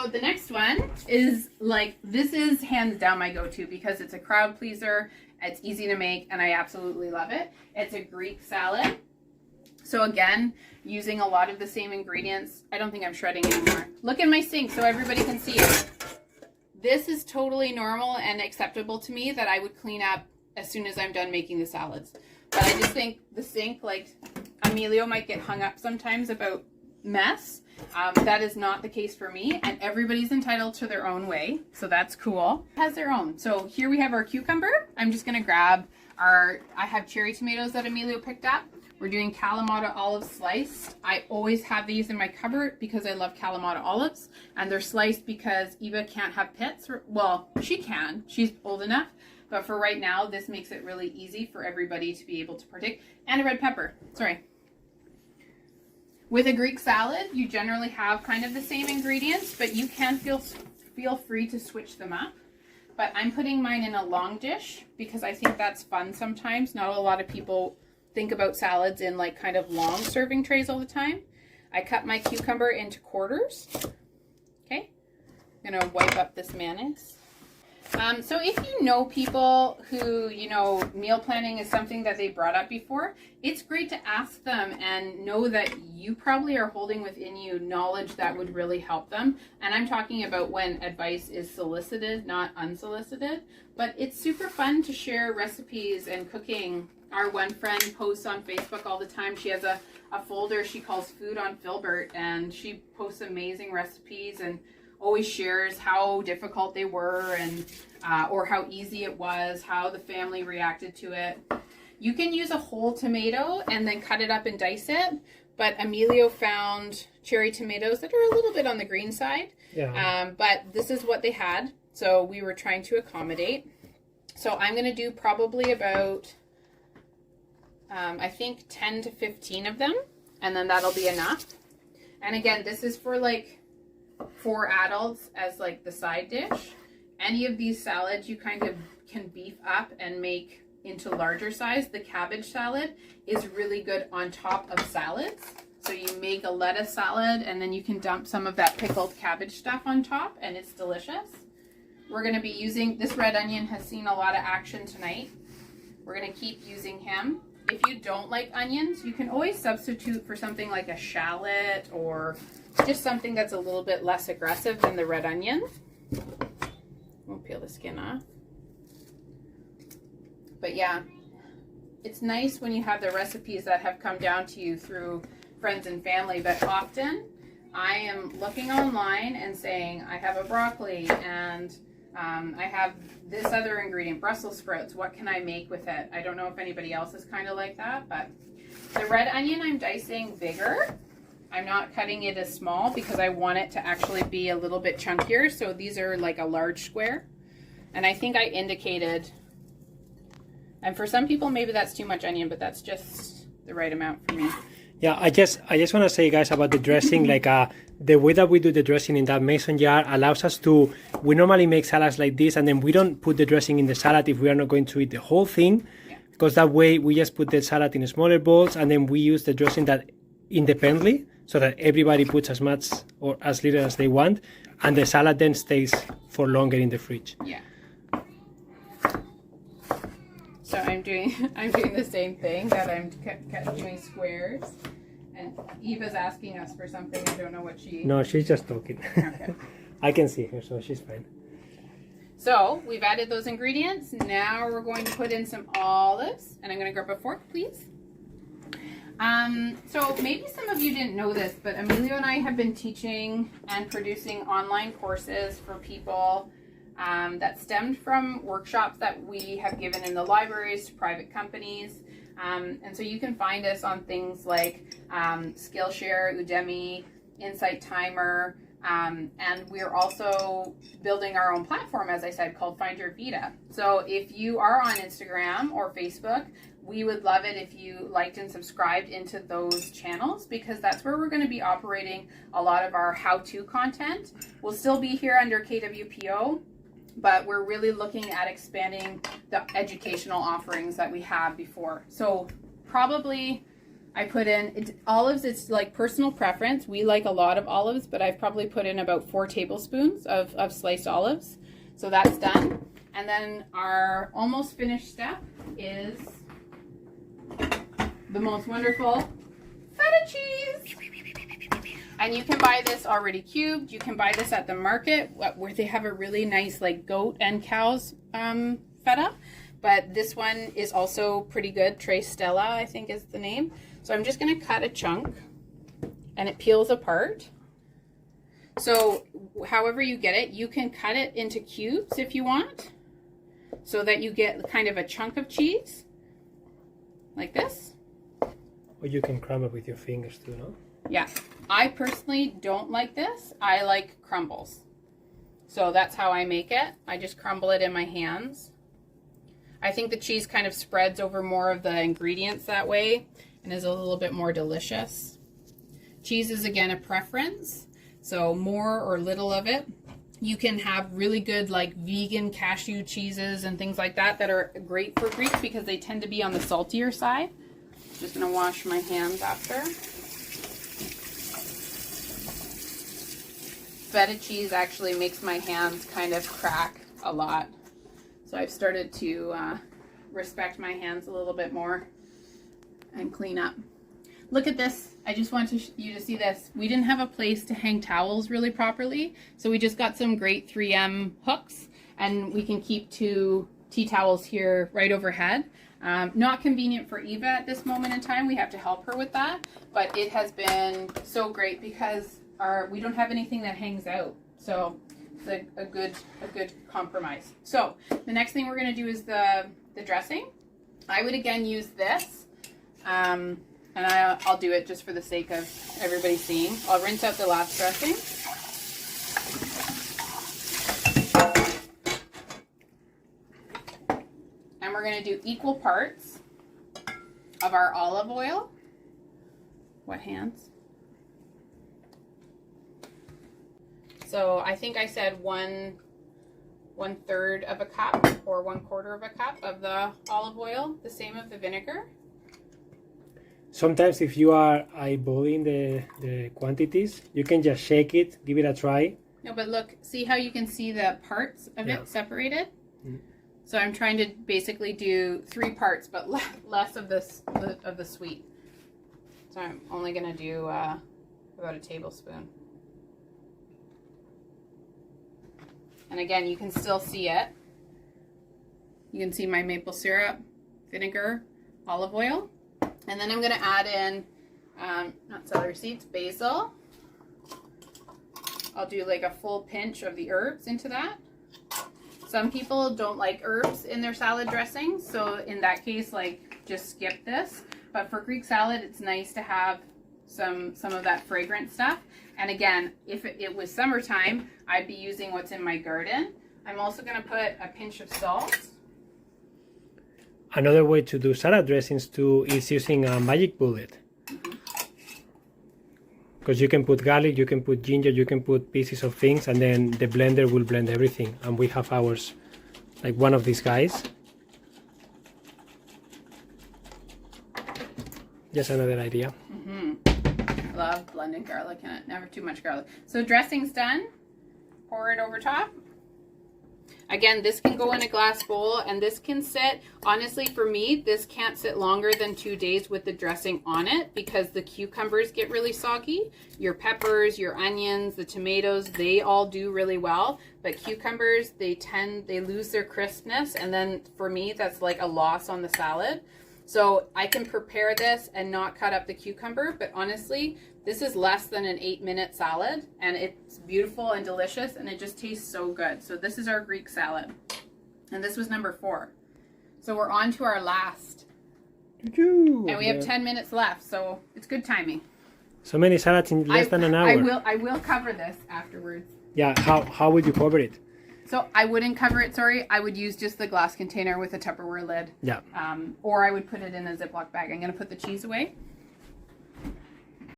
So the next one is like, this is hands down my go-to because it's a crowd pleaser, it's easy to make, and I absolutely love it. It's a Greek salad. So again, using a lot of the same ingredients. I don't think I'm shredding anymore. Look in my sink so everybody can see it. This is totally normal and acceptable to me that I would clean up as soon as I'm done making the salads. But I just think the sink, like Emilio might get hung up sometimes about mess. That is not the case for me, and everybody's entitled to their own way, so that's cool. It has their own. So here we have our cucumber. I'm just gonna grab I have cherry tomatoes that Emilio picked up. We're doing Kalamata olives sliced. I always have these in my cupboard because I love Kalamata olives, and they're sliced because Eva can't have pits. Well, she can, she's old enough, but for right now, this makes it really easy for everybody to be able to partake. And a red pepper, sorry. With a Greek salad, you generally have kind of the same ingredients, but you can feel free to switch them up. But I'm putting mine in a long dish because I think that's fun sometimes. Not a lot of people think about salads in like kind of long serving trays all the time. I cut my cucumber into quarters. Okay, I'm gonna wipe up this mayonnaise. So if you know people who, you know, meal planning is something that they brought up before, it's great to ask them and know that you probably are holding within you knowledge that would really help them. And I'm talking about when advice is solicited, not unsolicited. But it's super fun to share recipes and cooking. Our one friend posts on Facebook all the time. She has a folder she calls Food on Filbert, and she posts amazing recipes and always shares how difficult they were and or how easy it was, how the family reacted to it. You can use a whole tomato and then cut it up and dice it, but Emilio found cherry tomatoes that are a little bit on the green side. Yeah. But this is what they had, so we were trying to accommodate. So I'm going to do probably about, I think 10 to 15 of them, and then that'll be enough. And again, this is for like 4 adults as like the side dish. Any of these salads you kind of can beef up and make into larger size. The cabbage salad is really good on top of salads. So you make a lettuce salad and then you can dump some of that pickled cabbage stuff on top and it's delicious. We're going to be using, this red onion has seen a lot of action tonight. We're going to keep using him. If you don't like onions, you can always substitute for something like a shallot or just something that's a little bit less aggressive than the red onion. We'll peel the skin off. But yeah, it's nice when you have the recipes that have come down to you through friends and family, but often I am looking online and saying, I have a broccoli and I have this other ingredient, Brussels sprouts. What can I make with it? I don't know if anybody else is kind of like that, but the red onion I'm dicing bigger. I'm not cutting it as small because I want it to actually be a little bit chunkier. So these are like a large square. And I think I indicated, and for some people maybe that's too much onion, but that's just the right amount for me. Yeah, I just want to say, guys, about the dressing, like the way that we do the dressing in that mason jar allows us to, we normally make salads like this and then we don't put the dressing in the salad if we are not going to eat the whole thing, because that way we just put the salad in smaller bowls and then we use the dressing that independently so that everybody puts as much or as little as they want, and the salad then stays for longer in the fridge. Yeah. So I'm doing the same thing, that I'm doing squares, and Eva's asking us for something. I don't know what she... No, she's just talking. Okay. I can see her, so she's fine. So we've added those ingredients. Now we're going to put in some olives, and I'm going to grab a fork, please. So maybe some of you didn't know this, but Emilio and I have been teaching and producing online courses for people that stemmed from workshops that we have given in the libraries to private companies. And so you can find us on things like Skillshare, Udemy, Insight Timer, and we're also building our own platform, as I said, called Find Your Vita. So if you are on Instagram or Facebook, we would love it if you liked and subscribed into those channels, because that's where we're going to be operating a lot of our how-to content. We'll still be here under KWPO, but we're really looking at expanding the educational offerings that we have before. So probably I put in olives. It's like personal preference. We like a lot of olives, but I've probably put in about 4 tablespoons of sliced olives. So that's done. And then our almost finished step is the most wonderful feta cheese. And you can buy this already cubed. You can buy this at the market where they have a really nice like goat and cow's feta. But this one is also pretty good. Tres Stella, I think is the name. So I'm just going to cut a chunk and it peels apart. So however you get it, you can cut it into cubes if you want, so that you get kind of a chunk of cheese like this. Or you can crumble with your fingers too, no? Yeah, I personally don't like this. I like crumbles. So that's how I make it. I just crumble it in my hands. I think the cheese kind of spreads over more of the ingredients that way and is a little bit more delicious. Cheese is again a preference, so more or little of it. You can have really good like vegan cashew cheeses and things like that that are great for Greeks because they tend to be on the saltier side. Just gonna wash my hands after. Feta cheese actually makes my hands kind of crack a lot. So I've started to respect my hands a little bit more and clean up. Look at this. I just want you to see this. We didn't have a place to hang towels really properly, so we just got some great 3M hooks, and we can keep 2 tea towels here right overhead. Not convenient for Eva at this moment in time. We have to help her with that, but it has been so great because we don't have anything that hangs out. So it's a good compromise. So the next thing we're going to do is the dressing. I would again use this, and I'll do it just for the sake of everybody seeing. I'll rinse out the last dressing. And we're going to do equal parts of our olive oil. Wet hands. So I think I said 1/3 of a cup or 1/4 of a cup of the olive oil, the same of the vinegar. Sometimes if you are eyeballing the quantities, you can just shake it, give it a try. No, but look, see how you can see the parts of it separated? Mm. So I'm trying to basically do 3 parts, but less of the sweet. So I'm only going to do about a tablespoon. And again, you can still see it. You can see my maple syrup, vinegar, olive oil. And then I'm going to add in, not celery seeds, basil. I'll do like a full pinch of the herbs into that. Some people don't like herbs in their salad dressing, so in that case, like, just skip this. But for Greek salad, it's nice to have some of that fragrant stuff. And again, if it was summertime, I'd be using what's in my garden. I'm also going to put a pinch of salt. Another way to do salad dressings too is using a magic bullet. Because you can put garlic, you can put ginger, you can put pieces of things, and then the blender will blend everything. And we have ours, like one of these guys. Just another idea. Love blending garlic in it. Never too much garlic. So dressing's done. Pour it over top. Again, this can go in a glass bowl, and this can sit, honestly for me, this can't sit longer than 2 days with the dressing on it because the cucumbers get really soggy. Your peppers, your onions, the tomatoes, they all do really well. But cucumbers, they lose their crispness, and then for me, that's like a loss on the salad. So I can prepare this and not cut up the cucumber, but honestly, this is less than an 8-minute salad, and it's beautiful and delicious, and it just tastes so good. So this is our Greek salad, and this was number 4. So we're on to our last, and we have 10 minutes left, so it's good timing. So many salads in less than an hour. I will cover this afterwards. Yeah, how would you cover it? So I wouldn't cover it, sorry. I would use just the glass container with a Tupperware lid. Yeah. Or I would put it in a Ziploc bag. I'm going to put the cheese away.